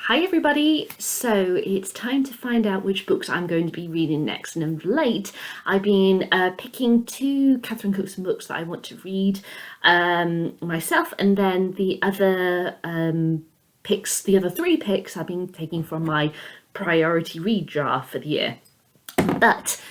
Hi everybody! So it's time to find out which books I'm going to be reading next, and of late I've been picking two Catherine Cookson books that I want to read myself, and then the other the other three picks I've been taking from my priority read jar for the year. But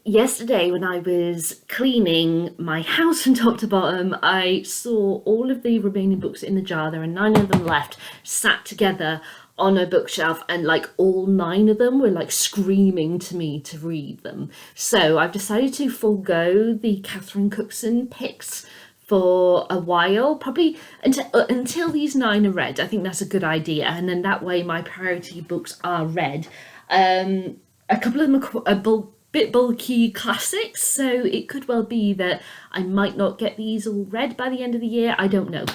yesterday when I was cleaning my house from top to bottom, I saw all of the remaining books in the jar. There are 9 of them left, sat together on a bookshelf, and like all 9 of them were like screaming to me to read them. So I've decided to forego the Catherine Cookson picks for a while, probably until these 9 are read. I think that's a good idea, and then that way my priority books are read. A couple of them are bit bulky classics, so it could well be that I might not get these all read by the end of the year. I don't know.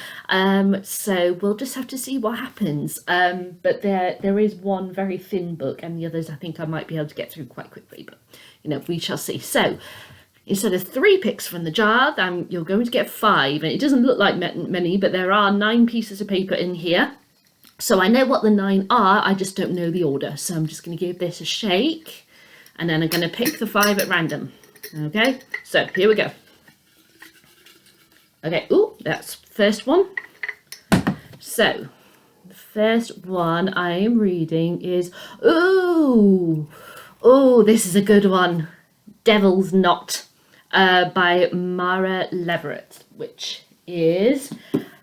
So we'll just have to see what happens. But there is one very thin book, and the others I think I might be able to get through quite quickly, but we shall see. So instead of 3 picks from the jar, you're going to get 5, and it doesn't look like many, but there are 9 pieces of paper in here. So I know what the 9 are, I just don't know the order. So I'm just going to give this a shake, and then I'm going to pick the 5 at random. Okay, so here we go. Okay, ooh, that's first one. So the first one I am reading is, this is a good one. Devil's Knot by Mara Leverett, which is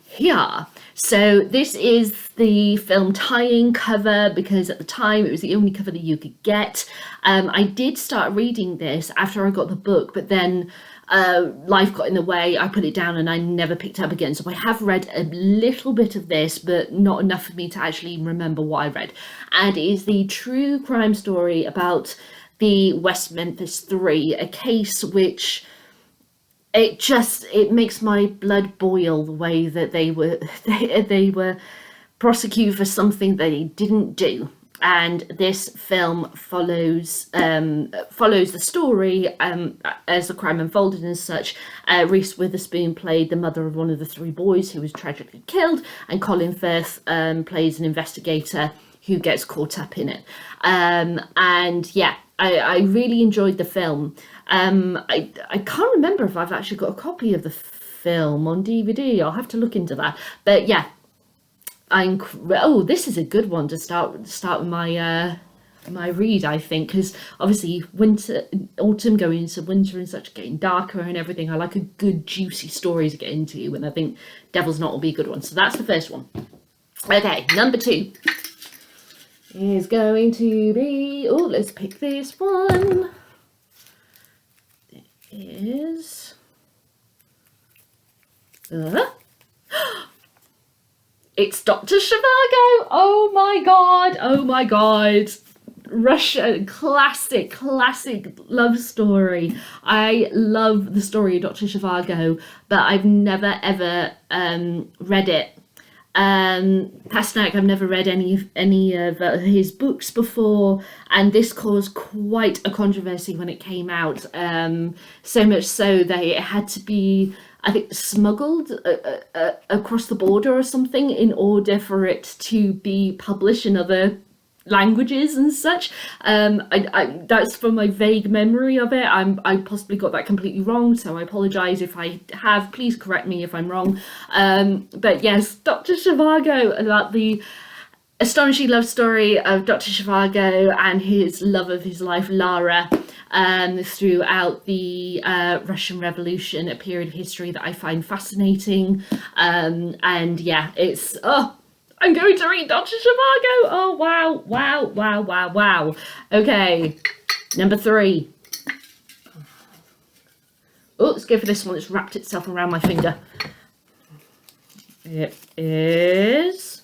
here. So this is the film tie-in cover, because at the time it was the only cover that you could get. I did start reading this after I got the book, but then life got in the way. I put it down and I never picked it up again. So I have read a little bit of this, but not enough for me to actually remember what I read. And it is the true crime story about the West Memphis Three, a case which it makes my blood boil, the way that they were prosecuted for something they didn't do. And this film follows the story as the crime unfolded and such. Reese Witherspoon played the mother of one of the 3 boys who was tragically killed, and Colin Firth plays an investigator who gets caught up in it. And yeah, I really enjoyed the film. I can't remember if I've actually got a copy of the film on DVD. I'll have to look into that. But yeah, this is a good one to start with my read, I think, because obviously autumn going into winter and such, getting darker and everything. I like a good juicy story to get into, and I think Devil's Knot will be a good one. So that's the first one. Okay, number 2 is going to be, let's pick this one. It is it's Dr. Zhivago. Oh my god. Russian classic love story. I love the story of Dr. Zhivago, but I've never ever read it. Pasternak, I've never read any of his books before, and this caused quite a controversy when it came out. So much so that it had to be, I think, smuggled across the border or something in order for it to be published in other languages and such. That's from my vague memory of it. I possibly got that completely wrong, so I apologize if I have. Please correct me if I'm wrong. But yes, Dr. Zhivago, about the astonishing love story of Dr. Zhivago and his love of his life, Lara, throughout the Russian Revolution, a period of history that I find fascinating. And yeah, it's I'm going to read Dr. Zhivago. Oh, wow. Okay, number 3. Let's go for this one. It's wrapped itself around my finger. It is...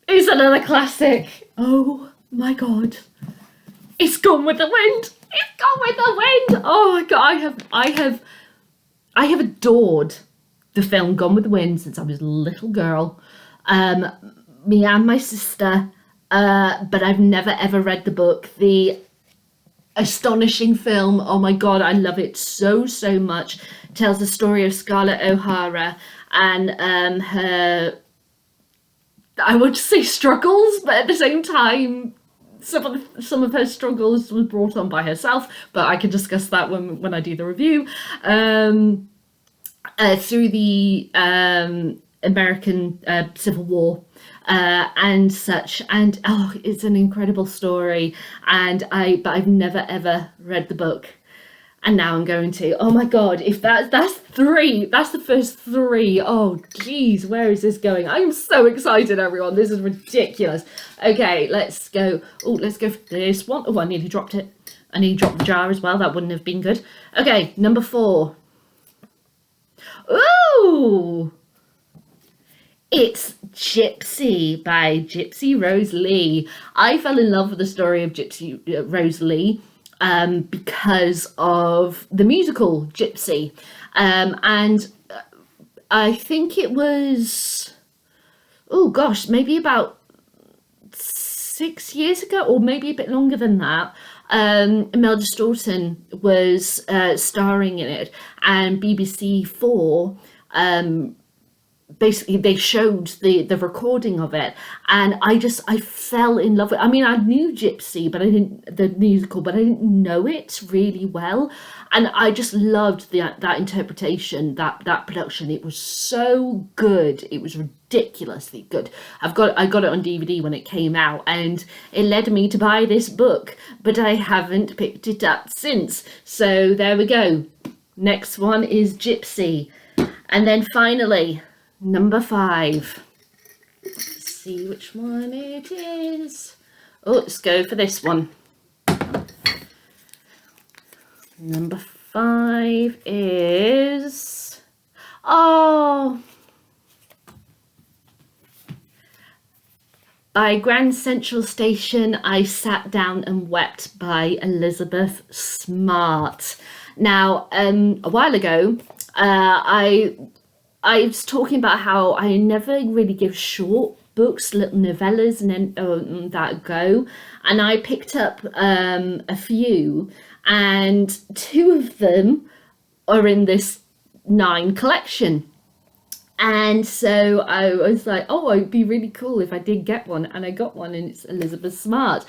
It's another classic. Oh, my God. It's Gone with the Wind. It's Gone with the Wind. Oh, my God. I have adored the film Gone with the Wind since I was a little girl. Me and my sister, but I've never ever read the book. The astonishing film, oh my god, I love it so much. It tells the story of Scarlett O'Hara and her I would say struggles, but at the same time, some of her struggles was brought on by herself, but I can discuss that when I do the review. Through the American Civil War and such, and it's an incredible story. And but I've never ever read the book, and now I'm going to. Oh my god! If that's three, that's the first three. Oh geez, where is this going? I am so excited, everyone. This is ridiculous. Okay, let's go. Oh, let's go for this one. Oh, I nearly dropped it. I nearly dropped the jar as well. That wouldn't have been good. Okay, number 4. Ooh! It's Gypsy by Gypsy Rose Lee. I fell in love with the story of Gypsy Rose Lee because of the musical Gypsy. And I think it was, oh gosh, maybe about 6 years ago, or maybe a bit longer than that. Imelda Staunton was starring in it, and BBC4 basically they showed the recording of it, and I fell in love with. I mean, I knew Gypsy, but I didn't the musical, but I didn't know it really well, and I just loved that interpretation, that production. It was so good. It was ridiculously good. I got it on DVD when it came out, and it led me to buy this book, but I haven't picked it up since. So there we go. Next one is Gypsy, and then finally, number 5. Let's see which one it is. Oh, let's go for this one. Number 5 is... By Grand Central Station, I Sat Down and Wept by Elizabeth Smart. Now, a while ago, I was talking about how I never really give short books, little novellas, and that go. And I picked up a few, and 2 of them are in this 9 collection. And so I was like, oh, it'd be really cool if I did get one. And I got one, and it's Elizabeth Smart.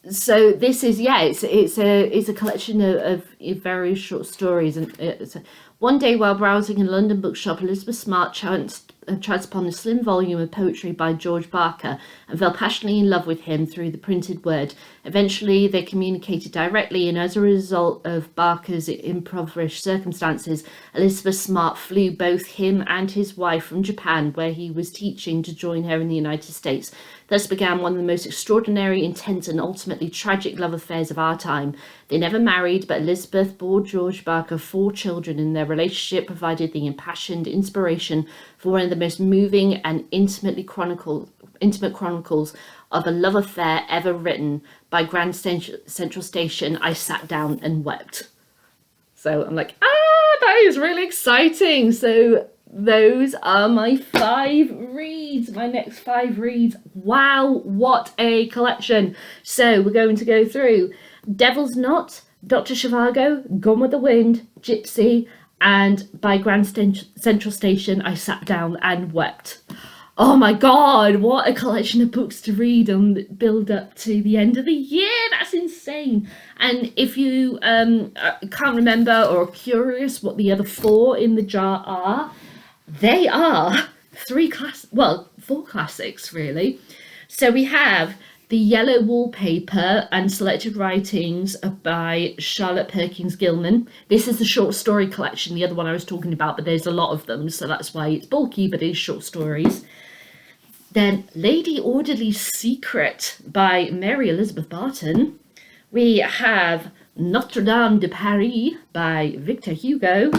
So this is, it's a collection of various short stories. And one day, while browsing in a London bookshop, Elizabeth Smart chanced upon a slim volume of poetry by George Barker and fell passionately in love with him through the printed word. Eventually, they communicated directly, and as a result of Barker's impoverished circumstances, Elizabeth Smart flew both him and his wife from Japan, where he was teaching, to join her in the United States. Thus began one of the most extraordinary, intense, and ultimately tragic love affairs of our time. They never married, but Elizabeth bore George Barker 4 children, and their relationship provided the impassioned inspiration for one of the most moving and intimate chronicles of a love affair ever written. By Grand Central Station, I Sat Down and Wept. So I'm like, that is really exciting. So those are my 5 reads, my next 5 reads. Wow, what a collection. So we're going to go through Devil's Knot, Dr. Zhivago, Gone with the Wind, Gypsy, and By Grand Central Station, I Sat Down and Wept. Oh my god, what a collection of books to read on build up to the end of the year. That's insane. And if you can't remember or are curious what the other 4 in the jar are, they are 4 classics, really. So we have The Yellow Wallpaper and Selected Writings by Charlotte Perkins Gilman. This is the short story collection, the other one I was talking about, but there's a lot of them, so that's why it's bulky, but it is short stories. Then Lady Orderly's Secret by Mary Elizabeth Barton. We have Notre Dame de Paris by Victor Hugo,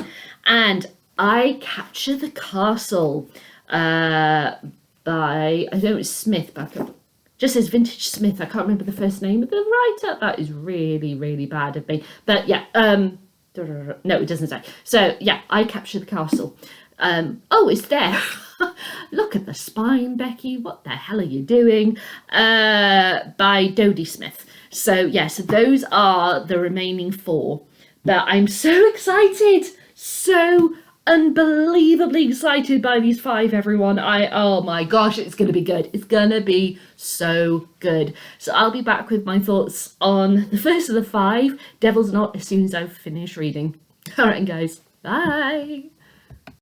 and I Capture the Castle by, I know it's Smith, but just says Vintage Smith. I can't remember the first name of the writer. That is really, really bad of me. But yeah, no, it doesn't say. So yeah, I Capture the Castle. Oh, it's there. Look at the spine, Becky. What the hell are you doing? By Dodie Smith. So yeah, so those are the remaining 4. But I'm so excited. So unbelievably excited by these 5, everyone. Oh my gosh, it's gonna be good. It's gonna be so good. So I'll be back with my thoughts on the first of the 5, Devil's Knot, as soon as I've finished reading. Alright guys, bye!